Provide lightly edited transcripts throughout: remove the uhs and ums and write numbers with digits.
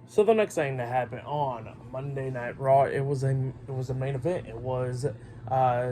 So the next thing that happened on Monday Night Raw, it was a main event. It was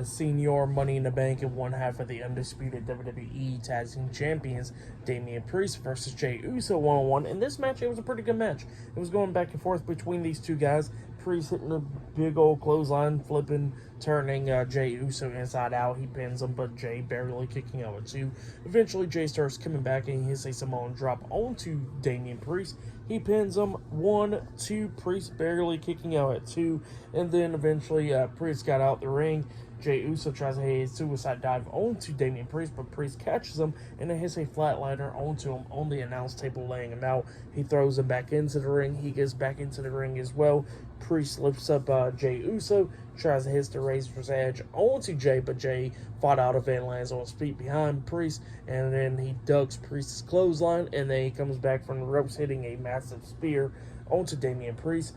Senior Money in the Bank and one half of the Undisputed WWE Tag Team Champions, Damien Priest versus Jey Uso 1-on-1. In this match, it was a pretty good match. It was going back and forth between these two guys. Priest hitting a big old clothesline, flipping, turning Jey Uso inside out. He pins him, but Jey barely kicking out at two. Eventually, Jey starts coming back and he hits a Samoan drop onto Damien Priest. He pins him 1-2. Priest barely kicking out at two, and then eventually Priest got out the ring. Jey Uso tries to hit a suicide dive onto Damien Priest, but Priest catches him and then hits a flatliner onto him on the announce table, laying him out. He throws him back into the ring. He gets back into the ring as well. Priest lifts up Jey Uso, tries to hit the Razor's Edge onto Jey, but Jey fought out of it and lands on his feet behind Priest, and then he ducks Priest's clothesline, and then he comes back from the ropes, hitting a massive spear onto Damien Priest.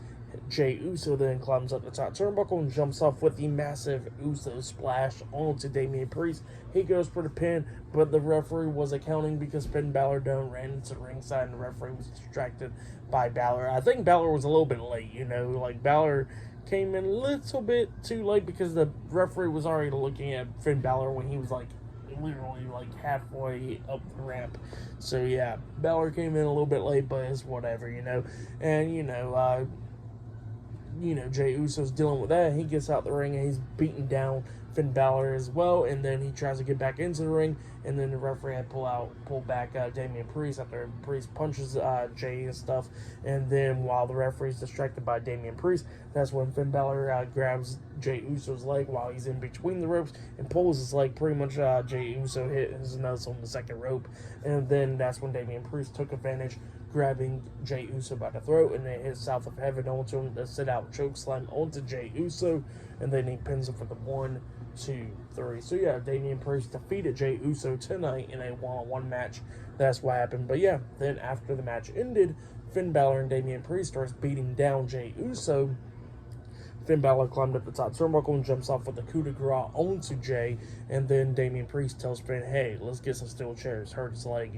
Jey Uso then climbs up the top turnbuckle and jumps off with the massive Uso splash onto Damien Priest. He goes for the pin, but the referee was accounting because Finn Balor done ran into the ringside and the referee was distracted by Balor. I think Balor was a little bit late, like Balor came in a little bit too late because the referee was already looking at Finn Balor when he was literally halfway up the ramp. So yeah, Balor came in a little bit late, but it's whatever, and Jey Uso's dealing with that. He gets out the ring and he's beating down Finn Balor as well, and then he tries to get back into the ring, and then the referee had pull back Damien Priest after Priest punches Jey and stuff, and then while the referee's distracted by Damien Priest, that's when Finn Balor grabs Jey Uso's leg while he's in between the ropes and pulls his leg. Pretty much Jey Uso hit his nuts on the second rope, and then that's when Damien Priest took advantage, grabbing Jey Uso by the throat, and then hit South of Heaven onto him, the sit-out chokeslam onto Jey Uso, and then he pins him for the 1, 2, 3. So yeah, Damien Priest defeated Jey Uso tonight in a one-on-one match. That's what happened. But yeah, then after the match ended, Finn Balor and Damien Priest starts beating down Jey Uso. Finn Balor climbed up the top turnbuckle and jumps off with a coup de grace onto Jey, and then Damien Priest tells Finn, hey, let's get some steel chairs, hurt his leg,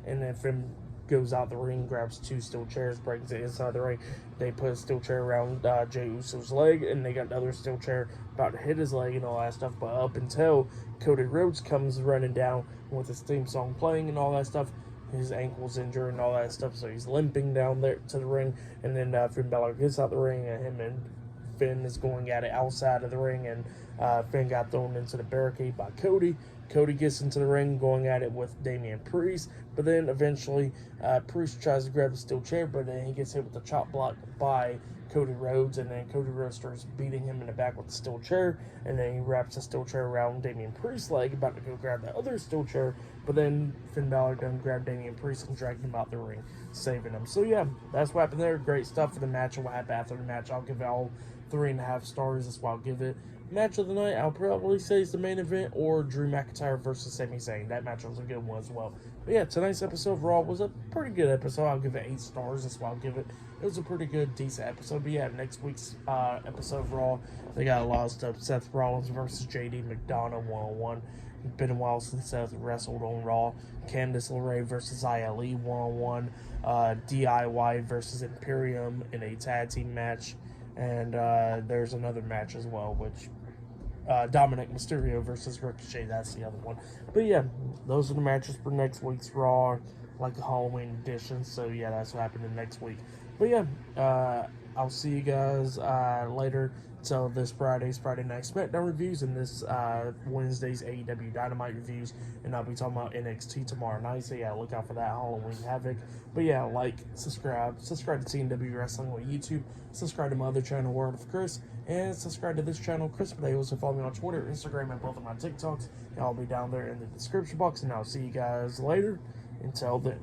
and then Finn goes out the ring, grabs 2 steel chairs, brings it inside the ring. They put a steel chair around Jey Uso's leg, and they got another steel chair about to hit his leg and all that stuff. But up until Cody Rhodes comes running down with his theme song playing and all that stuff, his ankle's injured and all that stuff, so he's limping down there to the ring. And then Finn Balor gets out the ring, and him and Finn is going at it outside of the ring, and Finn got thrown into the barricade by Cody. Cody gets into the ring, going at it with Damien Priest, but then eventually Priest tries to grab the steel chair, but then he gets hit with the chop block by Cody Rhodes, and then Cody Rhodes starts beating him in the back with the steel chair, and then he wraps the steel chair around Damien Priest's leg, about to go grab the other steel chair, but then Finn Balor done grabbed Damien Priest and dragged him out the ring, saving him. So yeah, that's what happened there. Great stuff for the match, and what happened after the match. I'll give it all 3.5 stars. That's what I'll give it. Match of the night, I'll probably say it's the main event, or Drew McIntyre versus Sami Zayn. That match was a good one as well. But yeah, tonight's episode of Raw was a pretty good episode. I'll give it 8 stars. That's what I'll give it. It was a pretty good, decent episode. But yeah, next week's episode of Raw, they got a lot of stuff. Seth Rollins versus JD McDonough 1-on-1. It's been a while since Seth wrestled on Raw. Candice LeRae versus Xia Li 1-on-1. DIY versus Imperium in a tag team match. And there's another match as well, which Dominic Mysterio versus Ricochet, that's the other one. But yeah, those are the matches for next week's Raw, like the Halloween edition. So yeah, that's what happened in next week. But yeah, I'll see you guys later. So this Friday's Friday Night SmackDown reviews, and this Wednesday's AEW Dynamite reviews, and I'll be talking about NXT tomorrow night. So yeah, look out for that Halloween Havoc. But yeah, like, subscribe to TNW Wrestling on YouTube, subscribe to my other channel, World of Chris, and subscribe to this channel, Chris Podeo. So follow me on Twitter, Instagram, and both of my TikToks. And I'll be down there in the description box. And I'll see you guys later. Until then.